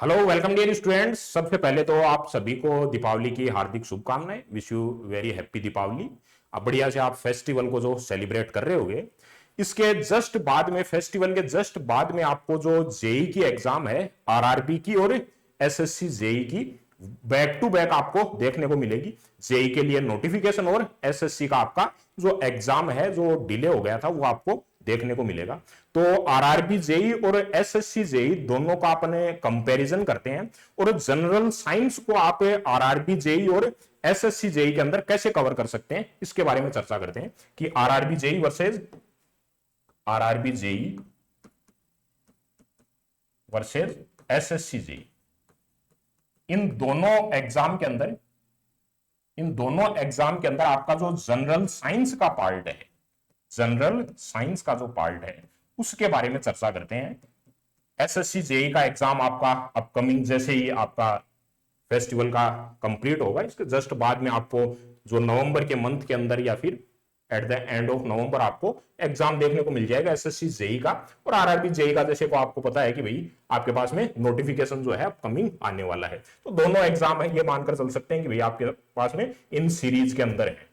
Hello welcome dear students. सबसे पहले तो आप सभी को दीपावली की हार्दिक शुभकामनाएं। Wish you very happy Deepavali. अब बढ़िया से आप फेस्टिवल को जो सेलिब्रेट कर रहे होगे, इसके जस्ट बाद में, फेस्टिवल के जस्ट बाद में आपको जो जेई की एग्जाम है, आरआरबी की और एसएससी जेई की, बैक टू बैक आपको देखने को मिलेगी। जेई के लिए नोटिफिकेशन और एसएससी का आपका जो एग्जाम है जो डिले हो गया था वो आपको देखने को मिलेगा। तो आरआरबी जेई और एसएससी जेई दोनों का अपने कंपैरिजन करते हैं और जनरल साइंस को आप आरआरबी जेई और एसएससी जेई के अंदर कैसे कवर कर सकते हैं इसके बारे में चर्चा करते हैं कि RRB JE versus SSC JE. इन दोनों एग्जाम के अंदर आपका जो जनरल साइंस का पार्ट है, जनरल साइंस का जो पार्ट है उसके बारे में चर्चा करते हैं। एसएससी जेई का एग्जाम आपका अपकमिंग, जैसे ही आपका फेस्टिवल का कंप्लीट होगा, इसके जस्ट बाद में आपको जो नवंबर के मंथ के अंदर या फिर at the end of November आपको एग्जाम देखने को मिल जाएगा एसएससी जेई का। और आरआरबी जेई का जैसे को आपको पता है कि भाई आपके पास में नोटिफिकेशन जो है अपकमिंग आने वाला है। तो दोनों एग्जाम है, ये मानकर चल सकते हैं कि भाई आपके पास में इन सीरीज के अंदर है।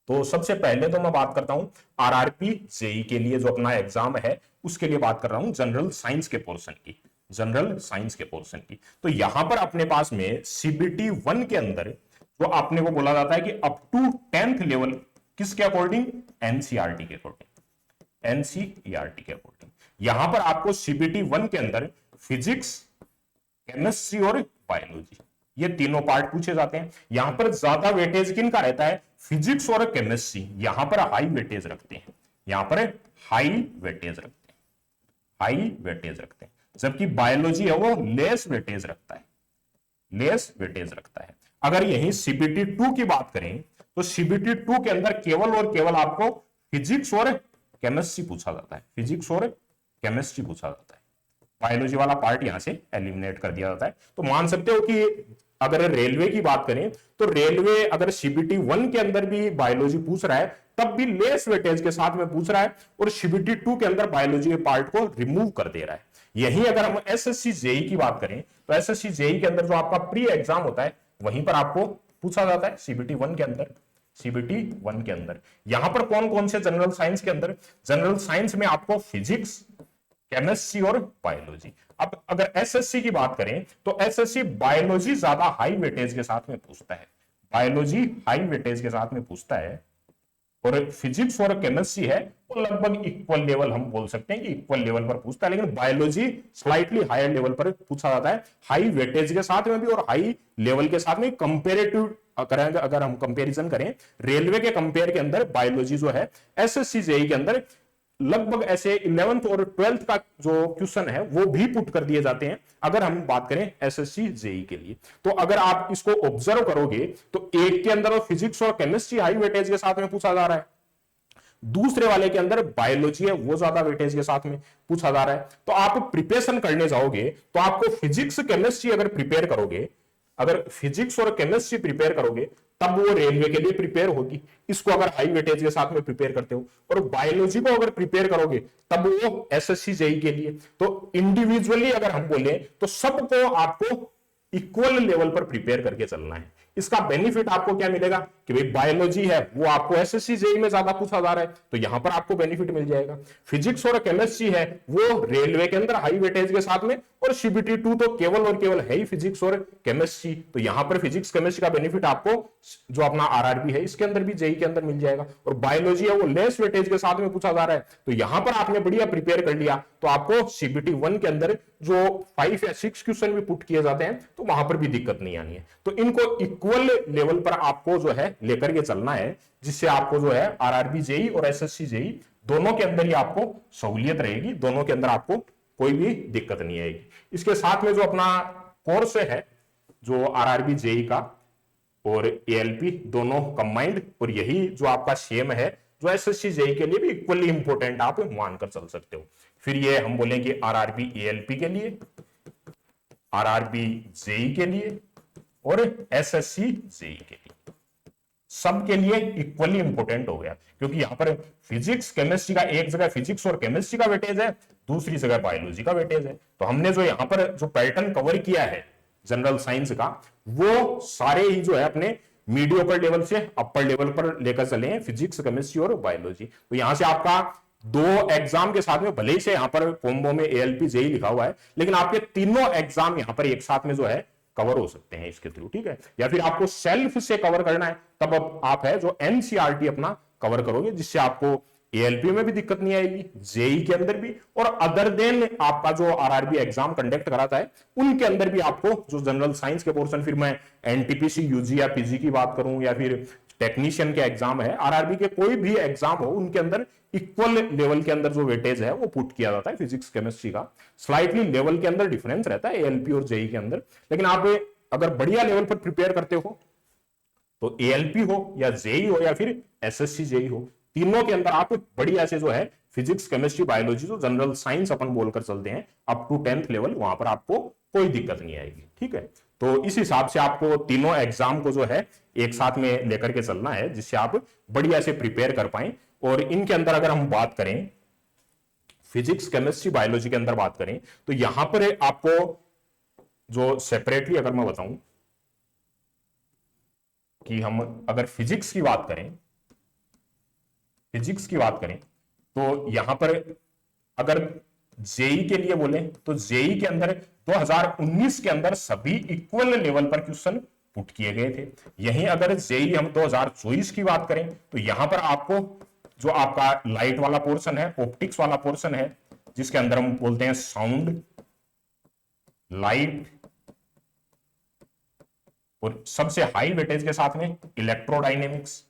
तो सबसे पहले तो मैं बात करता हूं आरआरबी जेई के लिए जो अपना एग्जाम है उसके लिए बात कर रहा हूं जनरल साइंस के पोर्शन की, जनरल साइंस के पोर्शन की। तो यहां पर अपने पास में सीबीटी 1 के अंदर जो आपने को बोला जाता है कि अप टू 10th लेवल, किसके अकॉर्डिंग? एनसीईआरटी के अकॉर्डिंग, एनसीईआरटी के अकॉर्डिंग यहां पर आपको सीबीटी 1 के अंदर फिजिक्स, केमिस्ट्री और बायोलॉजी, ये तीनों पार्ट पूछे जाते हैं। यहां पर ज्यादा वेटेज किन का रहता है? फिजिक्स और केमिस्ट्री यहां पर हाई वेटेज रखते हैं, यहां पर हाई वेटेज रखते हैं, हाई वेटेज रखते हैं। जबकि बायोलॉजी है वो लेस वेटेज रखता है, लेस वेटेज रखता है। अगर यही सीबीटी 2 की बात करें तो सीबीटी 2 के अंदर केवल और केवल आपको फिजिक्स और केमिस्ट्री पूछा जाता है, फिजिक्स और केमिस्ट्री पूछा जाता है। बायोलॉजी वाला पार्ट यहां से एलिमिनेट कर दिया जाता है। तो मान सकते हो कि अगर रेलवे की बात करें तो रेलवे अगर सीबीटी 1 के अंदर भी बायोलॉजी पूछ रहा है तब भी लेस वेटेज के साथ में पूछ रहा है और सीबीटी 2 के अंदर बायोलॉजी के पार्ट को रिमूव कर दे रहा है। यही अगर हम एसएससी जेई की बात करें तो एसएससी जेई के अंदर जो आपका प्री एग्जाम होता है वहीं पर आपको पूछा जाता है सीबीटी 1 के अंदर, सीबीटी 1 के अंदर यहां पर कौन कौन से जनरल साइंस के अंदर? जनरल साइंस में आपको फिजिक्स, केमिस्ट्री और बायोलॉजी। अब अगर एसएससी की बात करें तो एसएससी बायोलॉजी ज्यादा हाई वेटेज के साथ में पूछता है, बायोलॉजी हाई वेटेज के साथ में पूछता है। और फिजिक्स और केमिस्ट्री है वो लगभग इक्वल लेवल, हम बोल सकते हैं कि इक्वल लेवल पर पूछता है, लेकिन बायोलॉजी स्लाइटली हायर लेवल पर पूछा जाता है, हाई वेटेज के साथ में भी और हाई लेवल के साथ में। कंपेरेटिव अगर हम कंपैरिजन करें रेलवे के कंपेयर के अंदर बायोलॉजी जो है एसएससी जेई के अंदर लगभग ऐसे 11th और 12th का जो क्वेश्चन है वो भी पुट कर दिए जाते हैं अगर हम बात करें एसएससी जेई के लिए। तो अगर आप इसको ऑब्जर्व करोगे तो एक के अंदर फिजिक्स और केमिस्ट्री हाई वेटेज के साथ में पूछा जा रहा है, दूसरे वाले के अंदर बायोलॉजी है वो ज्यादा वेटेज के साथ में पूछा जा रहा है। तो आप प्रिपरेशन करने जाओगे तो आपको फिजिक्स केमिस्ट्री अगर प्रिपेयर करोगे, अगर फिजिक्स और केमिस्ट्री प्रिपेयर करोगे तब वो रेलवे के लिए प्रिपेयर होगी, इसको अगर हाई वेटेज के साथ में प्रिपेयर करते हो। और बायोलॉजी को अगर प्रिपेयर करोगे तब वो एसएससी जेई के लिए। तो इंडिविजुअली अगर हम बोले तो सबको आपको इक्वल लेवल पर प्रिपेयर करके चलना है। इसका बेनिफिट आपको क्या मिलेगा कि भाई बायोलॉजी है वो आपको एसएससी जेई में ज्यादा पूछा जा रहा है तो यहां पर आपको बेनिफिट मिल जाएगा। फिजिक्स और केमिस्ट्री है वो रेलवे के अंदर हाई वेटेज के साथ में, और सीबीटी 2 तो केवल और केवल है ही फिजिक्स और केमिस्ट्री, तो यहां पर फिजिक्स केमिस्ट्री का बेनिफिट आपको जो अपना आरआरबी है इसके अंदर भी जेई के अंदर मिल जाएगा। और बायोलॉजी है वो लेस वेटेज के साथ में पूछा जा रहा है तो यहां पर आपने बढ़िया प्रिपेयर कर लिया तो आपको सीबीटी 1 के अंदर जो 5 या 6 क्वेश्चन भी पुट किए जाते हैं तो वहां पर भी दिक्कत नहीं आनी है। तो इनको इक्वल लेवल पर आपको जो है लेकर के चलना है, जिससे आपको जो है आरआरबी जेई और एसएससी जेई दोनों के अंदर ही आपको सहूलियत रहेगी, दोनों के अंदर आपको कोई भी दिक्कत नहीं आएगी। इसके साथ में जो अपना कोर्स है जो आरआरबी जेई का और एएलपी दोनों कंबाइंड, और यही जो आपका सेम है जो एसएससी जेई के लिए भी इक्वली इंपॉर्टेंट आप मानकर चल सकते हो। फिर ये हम बोलेंगे आरआरबी एएलपी के लिए, आरआरबी जेई के लिए और एसएससी जेई के लिए। सबके लिए इक्वली इंपॉर्टेंट हो गया, क्योंकि यहां पर फिजिक्स केमिस्ट्री का एक जगह फिजिक्स और केमिस्ट्री का वेटेज है, दूसरी जगह बायोलॉजी का वेटेज है। तो हमने जो यहां पर जो पैटर्न कवर किया है जनरल साइंस का, वो सारे ही जो है अपने मीडियोकर लेवल से अपर लेवल पर लेकर चले हैं, फिजिक्स केमिस्ट्री और बायोलॉजी। तो यहां से आपका दो एग्जाम के साथ में भले ही से यहां पर कॉम्बो में एएलपी जेई लिखा हुआ है, लेकिन आपके तीनों एग्जाम यहां पर एक साथ में जो है कवर हो सकते हैं इसके थ्रू, ठीक है। या फिर आपको सेल्फ से कवर करना है, तब अब आप है जो एनसीईआरटी अपना कवर करोगे, जिससे आपको एएलपी में भी दिक्कत नहीं आएगी, जेई के अंदर भी, और अदर देन आपका जो आरआरबी एग्जाम कंडक्ट कराता है उनके अंदर भी आपको जो जनरल साइंस के पोर्शन, फिर मैं एनटीपीसी यूजी या पीजी की बात करूं या फिर टेक्नीशियन के एग्जाम है, आरआरबी के कोई भी एग्जाम हो, उनके अंदर इक्वल लेवल के अंदर जो वेटेज है वो पुट किया जाता है फिजिक्स केमिस्ट्री का। स्लाइटली लेवल के अंदर डिफरेंस रहता है एएलपी और जेई के अंदर, लेकिन आप अगर बढ़िया लेवल पर प्रिपेयर करते हो तो एएलपी हो या जेई हो या फिर एसएससी जेई हो, तीनों के अंदर आप बढ़िया से जो है फिजिक्स केमिस्ट्री बायोलॉजी जो जनरल साइंस अपन बोलकर चलते हैं अप टू 10th लेवल, वहां पर आपको कोई दिक्कत नहीं आएगी, ठीक है। तो इस हिसाब से आपको तीनों एग्जाम को जो है एक साथ में लेकर के चलना है, जिससे आप बढ़िया से प्रिपेयर कर पाए। और इनके अंदर अगर हम बात करें फिजिक्स केमिस्ट्री बायोलॉजी के अंदर बात करें, तो यहां पर आपको जो सेपरेटली अगर मैं बताऊं कि हम अगर फिजिक्स की बात करें, तो यहां पर अगर जेई के लिए बोले तो जेई के अंदर 2019 के अंदर सभी इक्वल लेवल पर क्वेश्चन पुट किए गए थे। यहीं अगर जेई हम 2024 की बात करें तो यहां पर आपको जो आपका लाइट वाला पोर्शन है, ऑप्टिक्स वाला पोर्शन है, जिसके अंदर हम बोलते हैं साउंड, लाइट, और सबसे हाई वेटेज के साथ में इलेक्ट्रोडायनेमिक्स,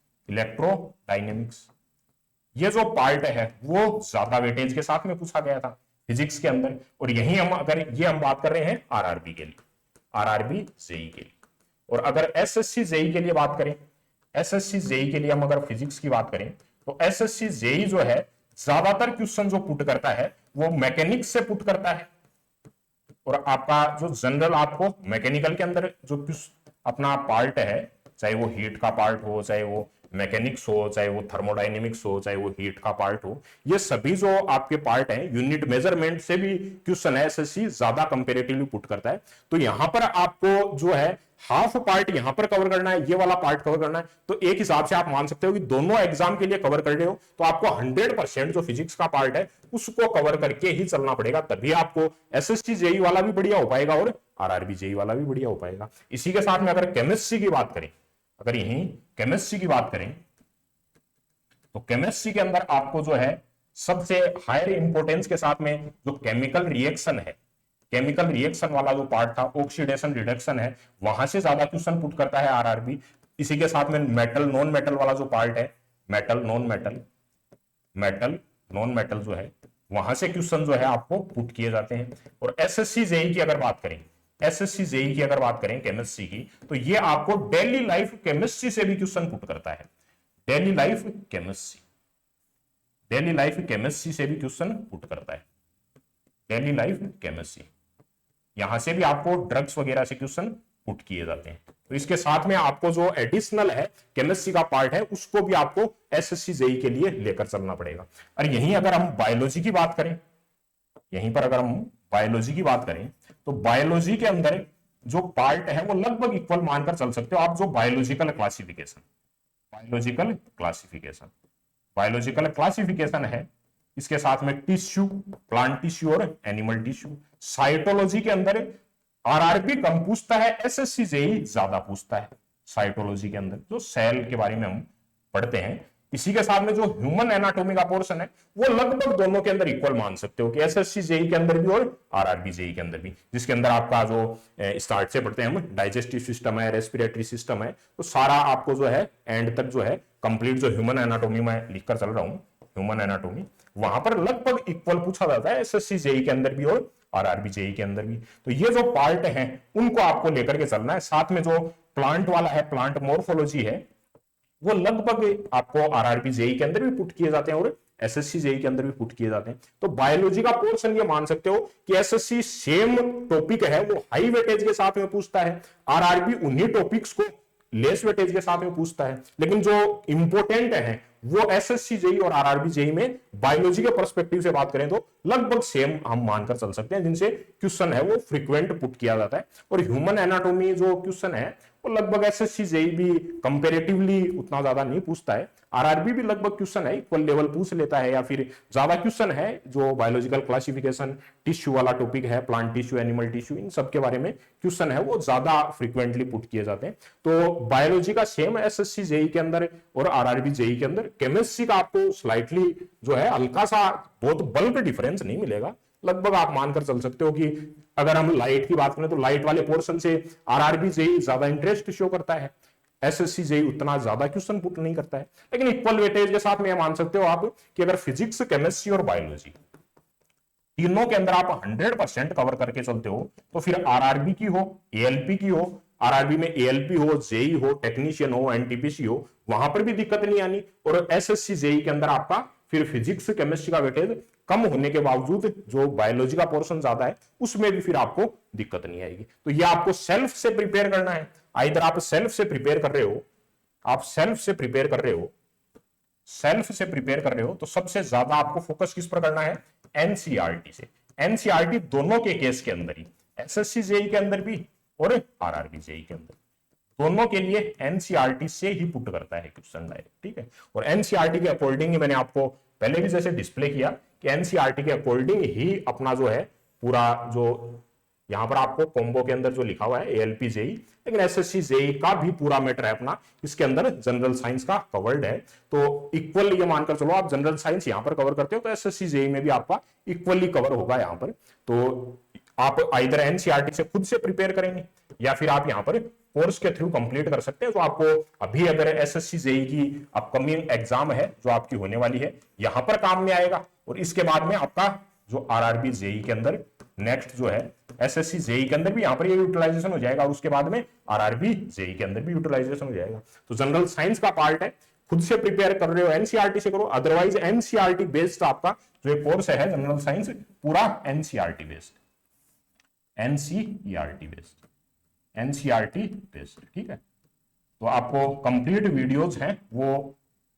ये जो पार्ट है वो ज्यादा वेटेज के साथ में पूछा गया था फिजिक्स के अंदर। और यही हम अगर ये हम बात कर रहे हैं आरआरबी के लिए, आरआरबी जेई के लिए। और अगर एसएससी जेई के लिए बात करें, एसएससी जेई के लिए हम अगर फिजिक्स की बात करें तो एसएससी जेई जो है ज्यादातर क्वेश्चन जो पुट करता है वो मैकेनिक्स से पुट करता है। और आपका जो जनरल आपको मैकेनिकल के अंदर जो अपना पार्ट है, चाहे वो हीट का पार्ट हो, चाहे वो मैकेनिक्स हो, चाहे वो थर्मोडायनेमिक्स हो, चाहे वो हीट का पार्ट हो, ये सभी जो आपके पार्ट हैं यूनिट मेजरमेंट से भी क्वेश्चन है एसएससी ज्यादा कंपैरेटिवली पुट करता है। तो यहां पर आपको जो है हाफ पार्ट यहां पर कवर करना है, ये वाला पार्ट कवर करना है। तो एक हिसाब से आप मान सकते हो कि दोनों एग्जाम के लिए कवर कर रहे हो तो आपको 100% जो फिजिक्स का पार्ट है उसको कवर करके ही चलना पड़ेगा, तभी आपको एसएससी जेई वाला भी बढ़िया हो पाएगा और आरआरबी जेई वाला भी बढ़िया हो पाएगा। इसी के साथ में अगर केमिस्ट्री की बात करें, अगर यही केमिस्ट्री की बात करें तो केमिस्ट्री के अंदर आपको जो है सबसे हायर इंपोर्टेंस के साथ में जो केमिकल रिएक्शन है, केमिकल रिएक्शन वाला जो पार्ट था, ऑक्सीडेशन रिडक्शन है, वहां से ज्यादा क्वेश्चन पुट करता है आरआरबी। इसी के साथ में मेटल नॉन मेटल वाला जो पार्ट है, मेटल नॉन मेटल जो है वहां से क्वेश्चन जो है आपको पुट किए जाते हैं। और एसएससी जेई की अगर बात करें, एसएससी जेई की अगर बात करें केमिस्ट्री की, तो ये आपको डेली लाइफ केमिस्ट्री से भी क्वेश्चन पुट करता है। डेली लाइफ केमिस्ट्री से भी क्वेश्चन पुट करता है, डेली लाइफ केमिस्ट्री। यहां से भी आपको ड्रग्स वगैरह से क्वेश्चन पुट किए जाते हैं। तो इसके साथ में आपको जो एडिशनल है केमिस्ट्री का पार्ट है उसको भी आपको एसएससी जेई के लिए लेकर चलना पड़ेगा। और यहीं अगर हम बायोलॉजी की बात करें, यहीं पर अगर हम बायोलॉजी की बात करें तो बायोलॉजी के अंदर जो पार्ट है वो लगभग इक्वल मानकर चल सकते हो आप। जो बायोलॉजिकल क्लासिफिकेशन है, इसके साथ में टिश्यू, प्लांट टिश्यू और एनिमल टिश्यू। साइटोलॉजी के अंदर आरआरबी कम पूछता है, एसएससी जेई ज्यादा पूछता है साइटोलॉजी के अंदर, जो सेल के बारे में हम पढ़ते हैं। इसी के साथ में जो ह्यूमन एनाटॉमी का पोर्शन है वो लगभग दोनों के अंदर इक्वल मान सकते हो कि एसएससी जेई के अंदर भी और आरआरबी जेई के अंदर भी, जिसके अंदर आपका जो स्टार्ट से पढ़ते हैं हम डाइजेस्टिव सिस्टम है, रेस्पिरेटरी सिस्टम है, तो सारा आपको जो है एंड तक जो है कंप्लीट जो ह्यूमन एनाटॉमी में लिखकर चल रहा हूं, ह्यूमन एनाटॉमी, वहां पर लगभग इक्वल पूछा जाता है एसएससी जेई के अंदर भी और आरआरबी जेई के अंदर भी। तो ये जो पार्ट हैं उनको आपको लेकर के चलना है। साथ में जो प्लांट वाला है, प्लांट मॉर्फोलॉजी है, वो लगभग आपको आरआरबी जेई के अंदर भी पुट किए जाते हैं और एसएससी जेई के अंदर भी पुट किए जाते हैं। तो बायोलॉजी का पोर्शन ये मान सकते हो कि एसएससी सेम टॉपिक है वो हाई वेटेज के साथ में पूछता है, आरआरबी उन्हीं टॉपिक्स को लेस वेटेज के साथ में पूछता है, लेकिन जो इंपॉर्टेंट है वो एसएससी जेई और आरआरबी जेई में बायोलॉजी के पर्सपेक्टिव से बात करें तो लगभग सेम हम मानकर चल सकते हैं, जिनसे क्वेश्चन है वो फ्रीक्वेंट पुट किया जाता है। और ह्यूमन एनाटॉमी जो क्वेश्चन है वो लगभग एसएससी जेई भी कंपैरेटिवली उतना ज्यादा नहीं पूछता है। आरआरबी भी लगभग क्वेश्चन है इक्वल लेवल पूछ लेता है, या फिर ज्यादा क्वेश्चन है जो बायोलॉजिकल क्लासिफिकेशन टिश्यू वाला टॉपिक है, प्लांट टिश्यू, एनिमल टिश्यू, इन सब के बारे में क्वेश्चन है वो ज्यादा फ्रीक्वेंटली पुट किए जाते हैं। तो बायोलॉजी का सेम एसएससी जेई के अंदर और आरआरबी जेई के अंदर, केमिस्ट्री का आपको स्लाइटली जो है हल्का सा, बहुत बल्क डिफरेंस नहीं मिलेगा। लगभग आप मानकर चल सकते हो कि अगर हम लाइट की बात करें तो लाइट वाले पोर्शन से आरआरबी जेई ज्यादा इंटरेस्ट शो करता है, एसएससी जेई उतना ज्यादा क्वेश्चन पुट नहीं करता है। लेकिन इक्वल वेटेज के साथ में मान सकते हो आप कि अगर फिजिक्स, केमिस्ट्री और बायोलॉजी तीनों के अंदर आप 100% कवर करके चलते हो तो फिर आरआरबी की हो, एएलपी की हो, आरआरबी में एएलपी हो, जेई हो, टेक्नीशियन हो, एनटीपीसी हो, वहां पर भी दिक्कत नहीं आनी। और एसएससी जेई के अंदर आपका फिर फिजिक्स, केमिस्ट्री का वेटेज कम होने के बावजूद जो बायोलॉजी का पोर्शन ज्यादा है उसमें भी फिर आपको दिक्कत नहीं आएगी। तो ये आपको सेल्फ से प्रिपेयर करना है। इधर आप सेल्फ से प्रिपेयर कर रहे हो, आप सेल्फ से प्रिपेयर कर रहे हो, सेल्फ से प्रिपेयर कर रहे हो तो सबसे ज्यादा आपको फोकस किस पर करना है? एनसीईआरटी से। एनसीईआरटी दोनों के केस के अंदर ही, एसएससी जेई के अंदर भी और आरआरबी जेई के अंदर, दोनों के लिए एनसीईआरटी से ही पुट करता है क्वेश्चन डायरेक्ट, ठीक है। और एनसीईआरटी के अकॉर्डिंग ही मैंने आपको पहले भी जैसे डिस्प्ले किया कि एनसीईआरटी के अकॉर्डिंग ही अपना जो है पूरा, जो यहां पर आपको कॉम्बो के अंदर जो लिखा हुआ है एएलपी जेई, लेकिन एसएससी जेई का भी पूरा मैटर है अपना, इसके अंदर जनरल साइंस का कवर्ड है। तो इक्वल ये मानकर चलो आप जनरल साइंस यहां पर कवर करते हो तो एसएससी जेई में भी आपका इक्वली कवर होगा यहां पर। तो आप आइदर एनसीईआरटी से खुद से प्रिपेयर करेंगे या फिर आप यहां पर कोर्स के थ्रू कंप्लीट कर सकते हैं। तो आपको अभी अगर एसएससी जेई की अपकमिंग एग्जाम है जो आपकी होने वाली है, यहां पर काम में आएगा। और इसके बाद में आपका जो आरआरबी जेई के अंदर नेक्स्ट जो है एसएससी जेई के अंदर भी यहां पर ये यूटिलाइजेशन हो जाएगा, और उसके बाद में आरआरबी जेई के अंदर भी यूटिलाइजेशन हो जाएगा। तो जनरल साइंस का पार्ट है, खुद से प्रिपेयर कर रहे हो एनसीईआरटी से करो, अदरवाइज एनसीईआरटी बेस्ड आपका जो कोर्स है जनरल साइंस पूरा NCERT based, NCERT based, NCERT based, ठीक है। तो आपको कंप्लीट वीडियोज हैं वो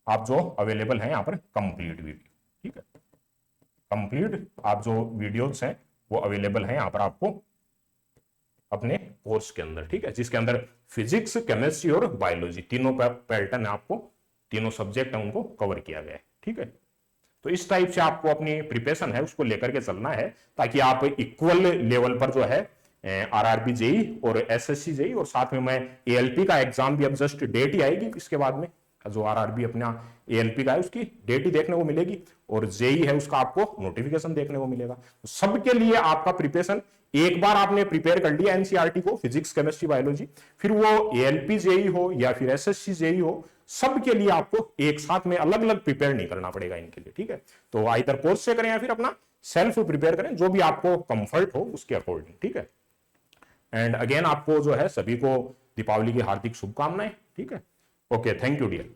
आप जो अवेलेबल हैं यहाँ पर, कंप्लीट वीडियो, ठीक है, कंप्लीट आप जो वीडियोज हैं वो अवेलेबल है यहाँ पर आपको अपने कोर्स के अंदर, ठीक है, जिसके अंदर फिजिक्स, केमिस्ट्री और बायोलॉजी तीनों पैटर्न है, आपको तीनों सब्जेक्ट है उनको कवर किया गया है, ठीक है। तो इस टाइप से आपको अपनी प्रिपरेशन है उसको लेकर के चलना है, ताकि आप इक्वल लेवल पर जो है आरआरबी जेई और एसएससी जेई, और साथ में मैं एएलपी का एग्जाम भी अब जस्ट डेट ही आएगी इसके बाद में, जो आरआरबी अपना एएलपी का है उसकी डेट ही देखने को मिलेगी, और जेई है उसका आपको नोटिफिकेशन देखने को मिलेगा। तो सबके लिए आपका प्रिपरेशन, एक बार आपने प्रिपेयर कर लिया एनसीईआरटी को, फिजिक्स, केमिस्ट्री, बायोलॉजी, फिर वो एएलपी जेई हो या फिर एसएससी जेई हो, सबके लिए आपको एक साथ में अलग अलग प्रिपेयर नहीं करना पड़ेगा इनके लिए, ठीक है। तो आइदर कोर्स से करें या फिर अपना सेल्फ प्रिपेयर करें, जो भी आपको कंफर्ट हो उसके अकॉर्डिंग, ठीक है। एंड अगेन आपको जो है सभी को दीपावली की हार्दिक शुभकामनाएं, ठीक है। Okay, thank you dear.